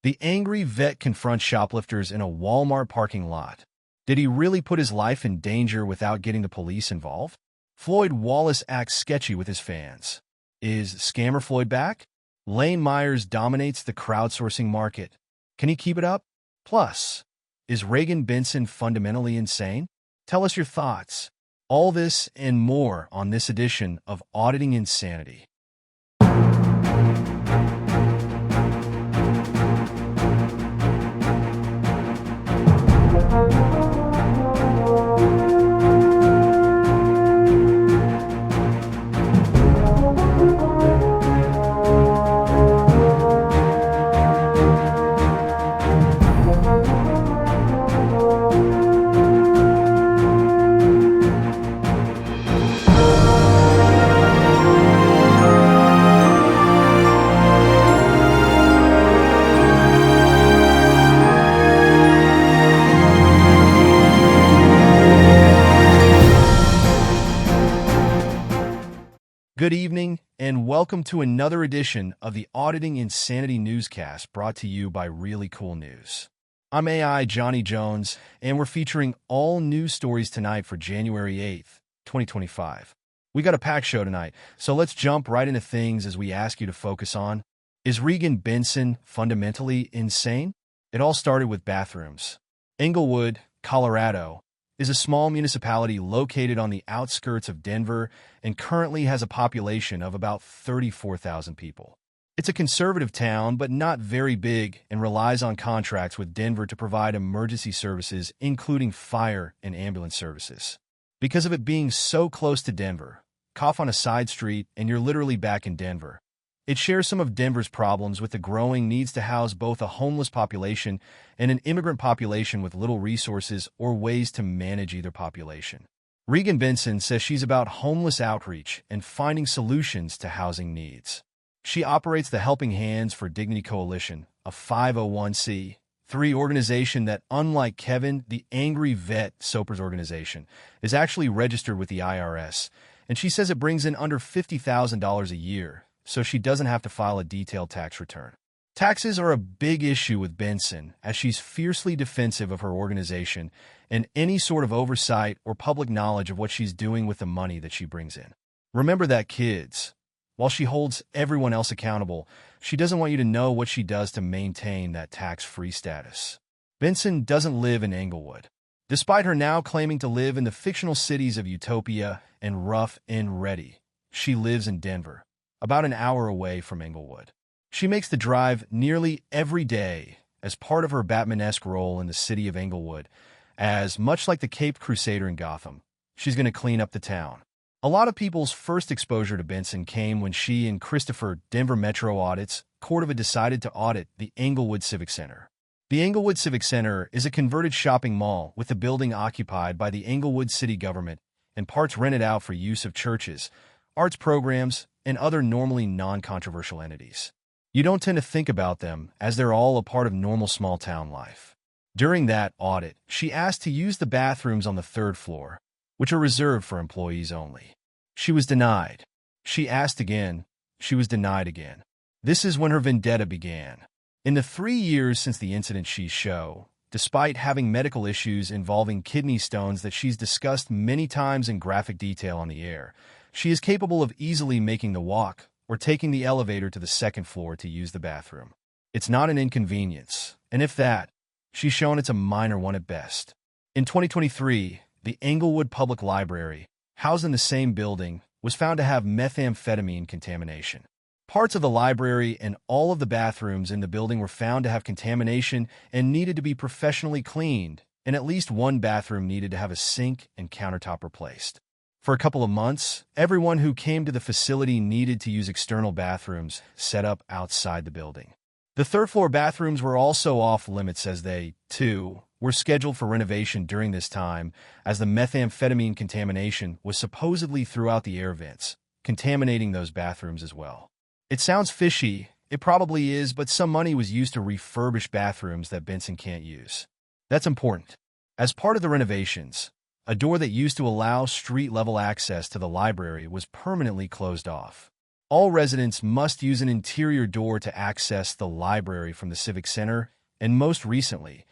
The angry vet confronts shoplifters in a Walmart parking lot. Did he really put his life in danger without getting the police involved? Floyd Wallace acts sketchy with his fans. Is Scammer Floyd back? Lane Myers dominates the crowdsourcing market. Can he keep it up? Plus, is Regan Benson fundamentally insane? Tell us your thoughts. All this and more on this edition of Auditing Insanity. Good evening, and welcome to another edition of the Auditing Insanity Newscast brought to you by ReallyCoolNews. I'm AI Johnny Jones, and we're featuring all news stories tonight for January 8th, 2025. We got a packed show tonight, so let's jump right into things as we ask you to focus on: is Regan Benson fundamentally insane? It all started with bathrooms. Englewood, Colorado, is a small municipality located on the outskirts of Denver and currently has a population of about 34,000 people. It's a conservative town, but not very big, and relies on contracts with Denver to provide emergency services, including fire and ambulance services. Because of it being so close to Denver, cough on a side street and you're literally back in Denver. It shares some of Denver's problems with the growing needs to house both a homeless population and an immigrant population with little resources or ways to manage either population. Regan Benson says she's about homeless outreach and finding solutions to housing needs. She operates the Helping Hands for Dignity Coalition, a 501c3 organization that, unlike Kevin, the Angry Vet Soper's organization, is actually registered with the IRS, and she says it brings in under $50,000 a year, so she doesn't have to file a detailed tax return. Taxes are a big issue with Benson, as she's fiercely defensive of her organization and any sort of oversight or public knowledge of what she's doing with the money that she brings in. Remember that, kids. While she holds everyone else accountable, she doesn't want you to know what she does to maintain that tax-free status. Benson doesn't live in Englewood. Despite her now claiming to live in the fictional cities of Utopia and Rough and Ready, she lives in Denver, about an hour away from Englewood. She makes the drive nearly every day as part of her Batman-esque role in the city of Englewood, as, much like the Caped Crusader in Gotham, she's going to clean up the town. A lot of people's first exposure to Benson came when she and Christopher, Denver Metro Audits, Cordova decided to audit the Englewood Civic Center. The Englewood Civic Center is a converted shopping mall with the building occupied by the Englewood city government and parts rented out for use of churches, arts programs, and other normally non-controversial entities. You don't tend to think about them, as they're all a part of normal small-town life. During that audit, she asked to use the bathrooms on the third floor, which are reserved for employees only. She was denied. She asked again. She was denied again. This is when her vendetta began. In the 3 years since the incident she showed, despite having medical issues involving kidney stones that she's discussed many times in graphic detail on the air, she is capable of easily making the walk or taking the elevator to the second floor to use the bathroom. It's not an inconvenience, and if that, she's shown it's a minor one at best. In 2023, the Englewood Public Library, housed in the same building, was found to have methamphetamine contamination. Parts of the library and all of the bathrooms in the building were found to have contamination and needed to be professionally cleaned, and at least one bathroom needed to have a sink and countertop replaced. For a couple of months, everyone who came to the facility needed to use external bathrooms set up outside the building. The third-floor bathrooms were also off-limits as they, too, were scheduled for renovation during this time, as the methamphetamine contamination was supposedly throughout the air vents, contaminating those bathrooms as well. It sounds fishy, it probably is, but some money was used to refurbish bathrooms that Benson can't use. That's important. As part of the renovations, a door that used to allow street-level access to the library was permanently closed off. All residents must use an interior door to access the library from the Civic Center, and most recently,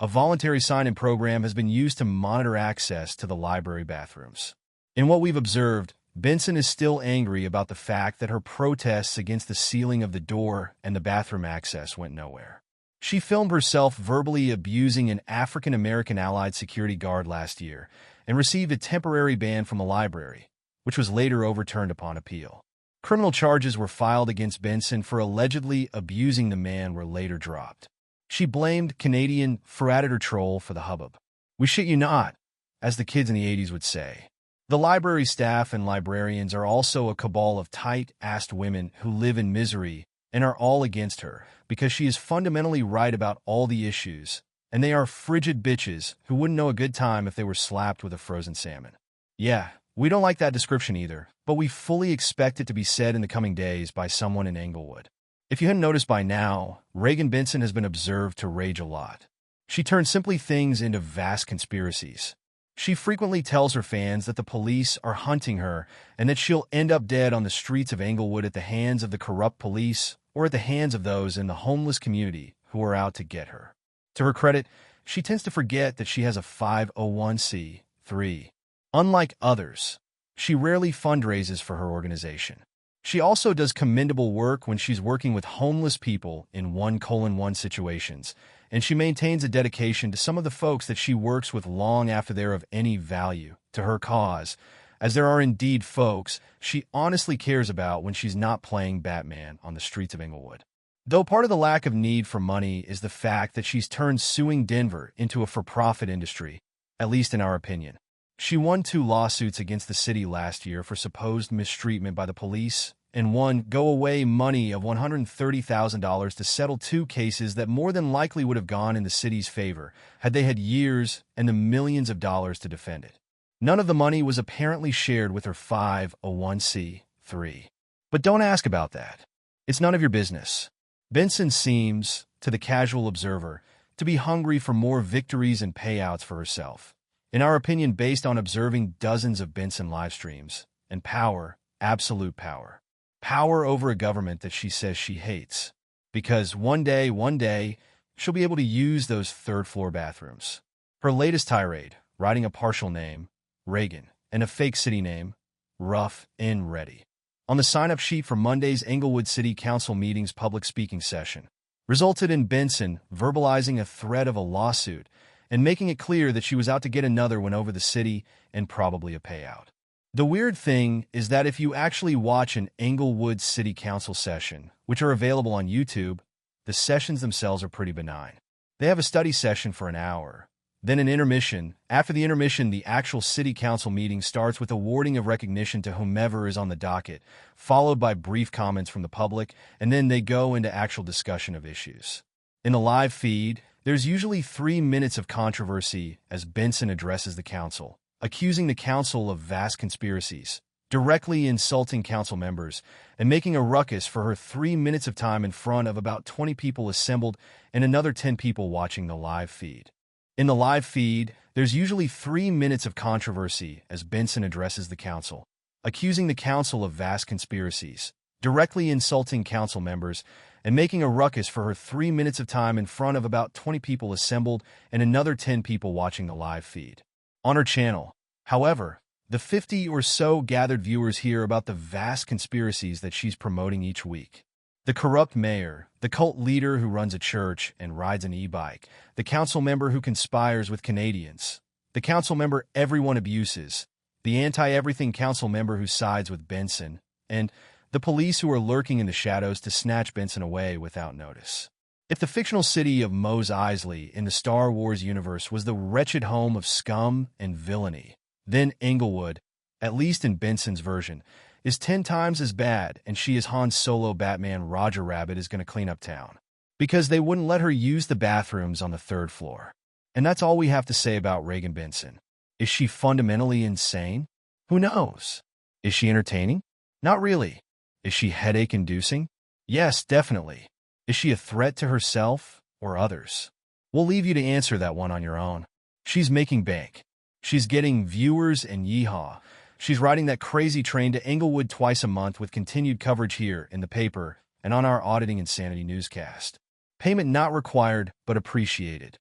a voluntary sign-in program has been used to monitor access to the library bathrooms. In what we've observed, Benson is still angry about the fact that her protests against the sealing of the door and the bathroom access went nowhere. She filmed herself verbally abusing an African-American Allied security guard last year and received a temporary ban from the library, which was later overturned upon appeal. Criminal charges were filed against Benson for allegedly abusing the man were later dropped. She blamed Canadian Predator troll for the hubbub. "We shit you not," as the kids in the 80s would say. The library staff and librarians are also a cabal of tight-assed women who live in misery and are all against her because she is fundamentally right about all the issues, and they are frigid bitches who wouldn't know a good time if they were slapped with a frozen salmon. Yeah, we don't like that description either, but we fully expect it to be said in the coming days by someone in Englewood. If you hadn't noticed by now, Regan Benson has been observed to rage a lot. She turns simply things into vast conspiracies. She frequently tells her fans that the police are hunting her and that she'll end up dead on the streets of Englewood at the hands of the corrupt police or at the hands of those in the homeless community who are out to get her. To her credit, she tends to forget that she has a 501c3. Unlike others, she rarely fundraises for her organization. She also does commendable work when she's working with homeless people in 1:1 situations, and she maintains a dedication to some of the folks that she works with long after they're of any value to her cause, as there are indeed folks she honestly cares about when she's not playing Batman on the streets of Englewood. Though part of the lack of need for money is the fact that she's turned suing Denver into a for-profit industry, at least in our opinion. She won 2 lawsuits against the city last year for supposed mistreatment by the police and won go-away money of $130,000 to settle 2 cases that more than likely would have gone in the city's favor had they had years and the millions of dollars to defend it. None of the money was apparently shared with her 501c3. But don't ask about that. It's none of your business. Benson seems, to the casual observer, to be hungry for more victories and payouts for herself. In our opinion, based on observing dozens of Benson live streams, and power, absolute power. Power over a government that she says she hates. Because one day, she'll be able to use those third-floor bathrooms. Her latest tirade, writing a partial name, Reagan, and a fake city name, Rough and Ready, on the sign-up sheet for Monday's Englewood City Council meeting's public speaking session, resulted in Benson verbalizing a threat of a lawsuit and making it clear that she was out to get another one over the city and probably a payout. The weird thing is that if you actually watch an Englewood City Council session, which are available on YouTube, the sessions themselves are pretty benign. They have a study session for an hour, then an intermission. After the intermission, the actual City Council meeting starts with awarding of recognition to whomever is on the docket, followed by brief comments from the public, and then they go into actual discussion of issues. In the live feed, there's usually 3 minutes of controversy as Benson addresses the council, accusing the council of vast conspiracies, directly insulting council members, and making a ruckus for her 3 minutes of time in front of about 20 people assembled and another 10 people watching the live feed. In the live feed, there's usually 3 minutes of controversy as Benson addresses the council, accusing the council of vast conspiracies, directly insulting council members, and making a ruckus for her 3 minutes of time in front of about 20 people assembled and another 10 people watching the live feed. On her channel, however, the 50 or so gathered viewers hear about the vast conspiracies that she's promoting each week. The corrupt mayor, the cult leader who runs a church and rides an e-bike, the council member who conspires with Canadians, the council member everyone abuses, the anti-everything council member who sides with Benson, and the police who are lurking in the shadows to snatch Benson away without notice. If the fictional city of Mos Eisley in the Star Wars universe was the wretched home of scum and villainy, then Englewood, at least in Benson's version, is 10 times as bad, and she as Han Solo Batman Roger Rabbit is going to clean up town. Because they wouldn't let her use the bathrooms on the 3rd floor. And that's all we have to say about Regan Benson. Is she fundamentally insane? Who knows? Is she entertaining? Not really. Is she headache-inducing? Yes, definitely. Is she a threat to herself or others? We'll leave you to answer that one on your own. She's making bank. She's getting viewers and yeehaw. She's riding that crazy train to Englewood twice a month with continued coverage here in the paper and on our Auditing Insanity newscast. Payment not required, but appreciated.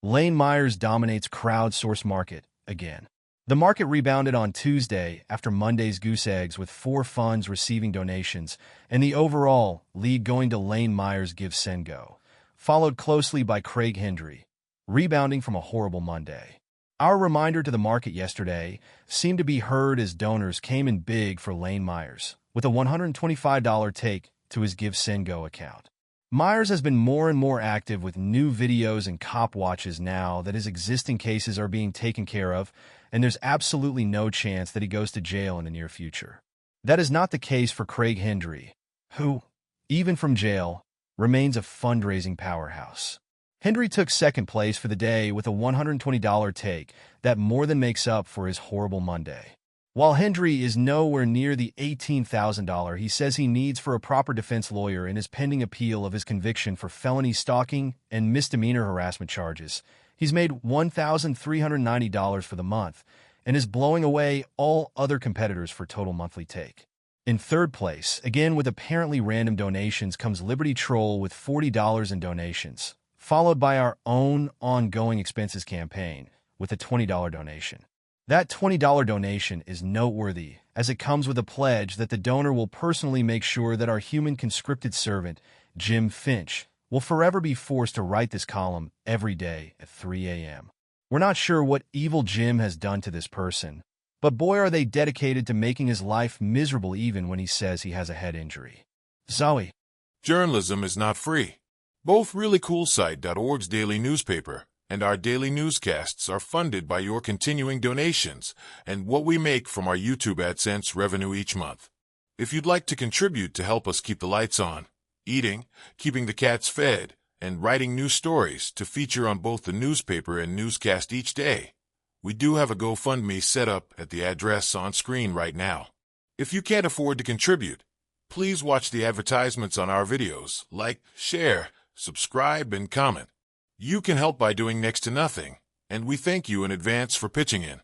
Lane Myers dominates crowdsource market again. The market rebounded on Tuesday after Monday's goose eggs, with 4 funds receiving donations, and the overall lead going to Lane Myers' Give Send Go, followed closely by Craig Hendry, rebounding from a horrible Monday. Our reminder to the market yesterday seemed to be heard as donors came in big for Lane Myers, with a $125 take to his Give Send Go account. Myers has been more and more active with new videos and cop watches now that his existing cases are being taken care of, and there's absolutely no chance that he goes to jail in the near future. That is not the case for Craig Hendry, who, even from jail, remains a fundraising powerhouse. Hendry took second place for the day with a $120 take that more than makes up for his horrible Monday. While Hendry is nowhere near the $18,000 he says he needs for a proper defense lawyer in his pending appeal of his conviction for felony stalking and misdemeanor harassment charges, he's made $1,390 for the month and is blowing away all other competitors for total monthly take. In third place, again with apparently random donations, comes Liberty Troll with $40 in donations, followed by our own ongoing expenses campaign with a $20 donation. That $20 donation is noteworthy, as it comes with a pledge that the donor will personally make sure that our human conscripted servant, Jim Finch, will forever be forced to write this column every day at 3 a.m. We're not sure what evil Jim has done to this person, but boy are they dedicated to making his life miserable even when he says he has a head injury. Zoe. Journalism is not free. Both ReallyCoolSite.org's daily newspaper and our daily newscasts are funded by your continuing donations and what we make from our YouTube AdSense revenue each month. If you'd like to contribute to help us keep the lights on, eating, keeping the cats fed, and writing new stories to feature on both the newspaper and newscast each day, we do have a GoFundMe set up at the address on screen right now. If you can't afford to contribute, please watch the advertisements on our videos, like, share, subscribe, and comment. You can help by doing next to nothing, and we thank you in advance for pitching in.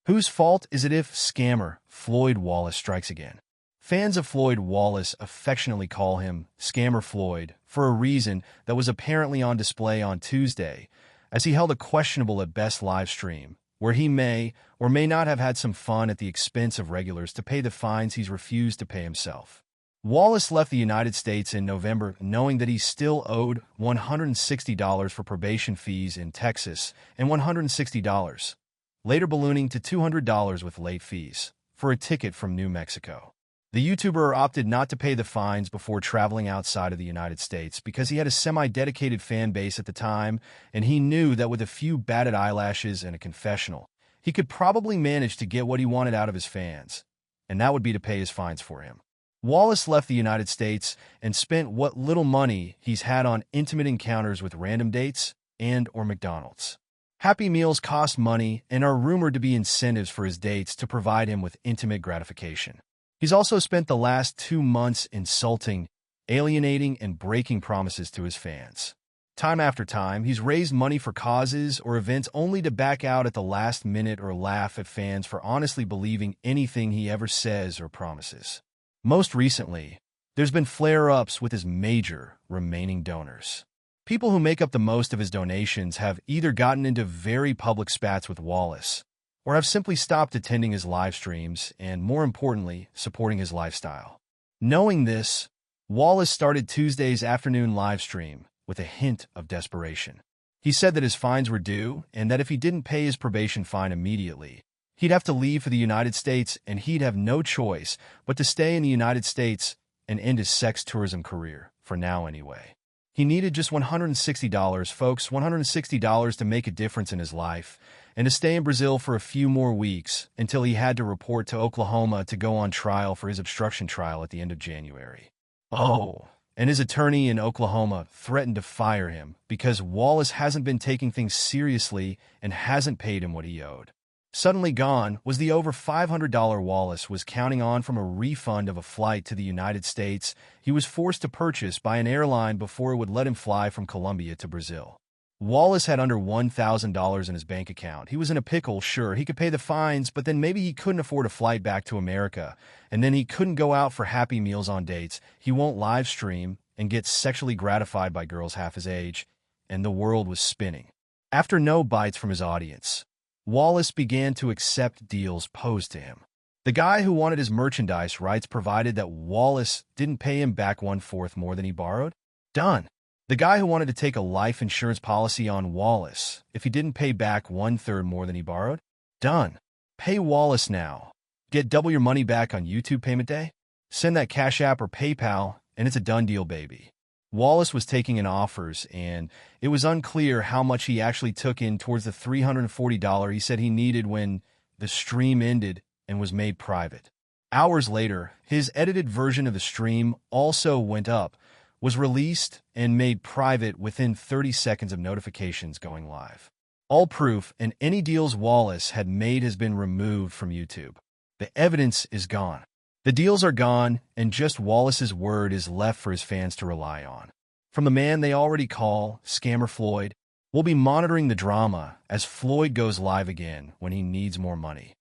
Whose fault is it if scammer Floyd Wallace strikes again? Fans of Floyd Wallace affectionately call him Scammer Floyd for a reason that was apparently on display on Tuesday, as he held a questionable at best live stream, where he may or may not have had some fun at the expense of regulars to pay the fines he's refused to pay himself. Wallace left the United States in November knowing that he still owed $160 for probation fees in Texas and $160, later ballooning to $200 with late fees, for a ticket from New Mexico. The YouTuber opted not to pay the fines before traveling outside of the United States because he had a semi-dedicated fan base at the time, and he knew that with a few batted eyelashes and a confessional, he could probably manage to get what he wanted out of his fans, and that would be to pay his fines for him. Wallace left the United States and spent what little money he's had on intimate encounters with random dates and/or McDonald's. Happy Meals cost money and are rumored to be incentives for his dates to provide him with intimate gratification. He's also spent the last 2 months insulting, alienating, and breaking promises to his fans. Time after time, he's raised money for causes or events only to back out at the last minute or laugh at fans for honestly believing anything he ever says or promises. Most recently, there's been flare-ups with his major remaining donors. People who make up the most of his donations have either gotten into very public spats with Wallace or have simply stopped attending his live streams and, more importantly, supporting his lifestyle. Knowing this, Wallace started Tuesday's afternoon live stream with a hint of desperation. He said that his fines were due and that if he didn't pay his probation fine immediately, he'd have to leave for the United States and he'd have no choice but to stay in the United States and end his sex tourism career, for now anyway. He needed just $160, folks, $160 to make a difference in his life, and to stay in Brazil for a few more weeks until he had to report to Oklahoma to go on trial for his obstruction trial at the end of January. Oh, and his attorney in Oklahoma threatened to fire him because Wallace hasn't been taking things seriously and hasn't paid him what he owed. Suddenly gone was the over $500 Wallace was counting on from a refund of a flight to the United States he was forced to purchase by an airline before it would let him fly from Colombia to Brazil. Wallace had under $1,000 in his bank account. He was in a pickle, sure, he could pay the fines, but then maybe he couldn't afford a flight back to America, and then he couldn't go out for Happy Meals on dates, he won't live stream and get sexually gratified by girls half his age, and the world was spinning. After no bites from his audience, Wallace began to accept deals posed to him. The guy who wanted his merchandise rights provided that Wallace didn't pay him back 1/4 more than he borrowed? Done. The guy who wanted to take a life insurance policy on Wallace if he didn't pay back 1/3 more than he borrowed? Done. Pay Wallace now. Get double your money back on YouTube payment day? Send that Cash App or PayPal, and it's a done deal, baby. Wallace was taking in offers, and it was unclear how much he actually took in towards the $340 he said he needed when the stream ended and was made private. Hours later, his edited version of the stream also went up, was released, and made private within 30 seconds of notifications going live. All proof and any deals Wallace had made has been removed from YouTube. The evidence is gone. The deals are gone, and just Wallace's word is left for his fans to rely on. From the man they already call Scammer Floyd, we'll be monitoring the drama as Floyd goes live again when he needs more money.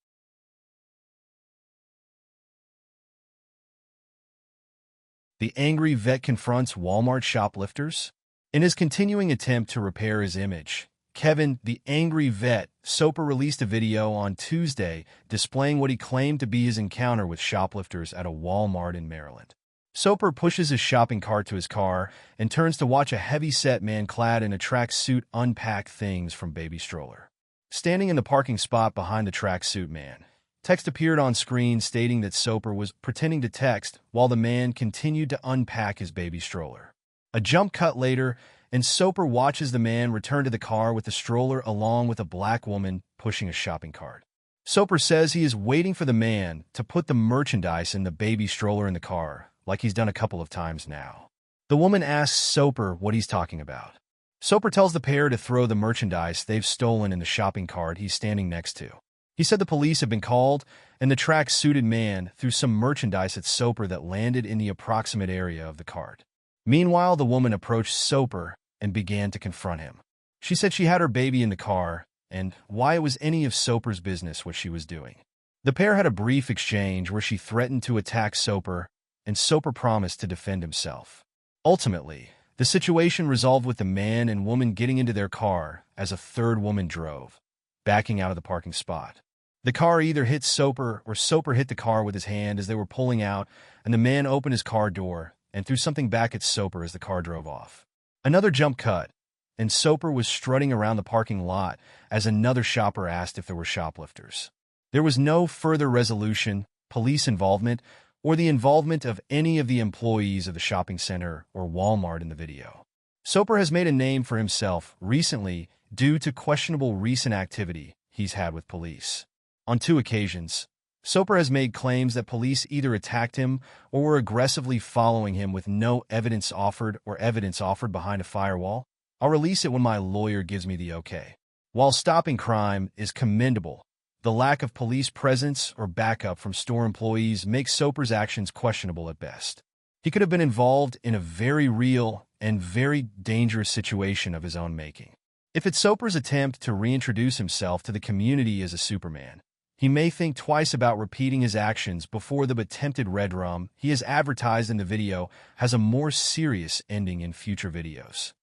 The angry vet confronts Walmart shoplifters. In his continuing attempt to repair his image, Kevin, the angry vet, Soper released a video on Tuesday displaying what he claimed to be his encounter with shoplifters at a Walmart in Maryland. Soper pushes his shopping cart to his car and turns to watch a heavy-set man clad in a tracksuit unpack things from baby stroller. Standing in the parking spot behind the tracksuit man, text appeared on screen stating that Soper was pretending to text while the man continued to unpack his baby stroller. A jump cut later, and Soper watches the man return to the car with the stroller along with a black woman pushing a shopping cart. Soper says he is waiting for the man to put the merchandise in the baby stroller in the car, like he's done a couple of times now. The woman asks Soper what he's talking about. Soper tells the pair to throw the merchandise they've stolen in the shopping cart he's standing next to. He said the police have been called, and the track-suited man threw some merchandise at Soper that landed in the approximate area of the cart. Meanwhile, the woman approached Soper and began to confront him. She said she had her baby in the car, and why it was any of Soper's business what she was doing. The pair had a brief exchange where she threatened to attack Soper, and Soper promised to defend himself. Ultimately, the situation resolved with the man and woman getting into their car as a third woman drove, backing out of the parking spot. The car either hit Soper or Soper hit the car with his hand as they were pulling out, and the man opened his car door and threw something back at Soper as the car drove off. Another jump cut, and Soper was strutting around the parking lot as another shopper asked if there were shoplifters. There was no further resolution, police involvement, or the involvement of any of the employees of the shopping center or Walmart in the video. Soper has made a name for himself recently due to questionable recent activity he's had with police. On 2 occasions, Soper has made claims that police either attacked him or were aggressively following him with no evidence offered or evidence offered behind a firewall. I'll release it when my lawyer gives me the okay. While stopping crime is commendable, the lack of police presence or backup from store employees makes Soper's actions questionable at best. He could have been involved in a very real and very dangerous situation of his own making. If it's Soper's attempt to reintroduce himself to the community as a Superman, he may think twice about repeating his actions before the attempted red rum he has advertised in the video has a more serious ending in future videos.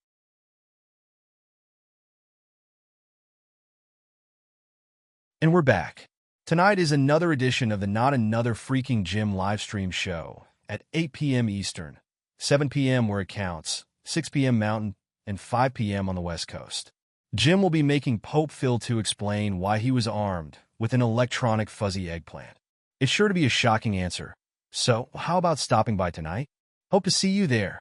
And we're back. Tonight is another edition of the Not Another Freaking Gym livestream show at 8 p.m. Eastern, 7 p.m. where it counts, 6 p.m. Mountain, and 5 p.m. on the West Coast. Jim will be making Pope Phil to explain why he was armed with an electronic fuzzy eggplant. It's sure to be a shocking answer. So, how about stopping by tonight? Hope to see you there.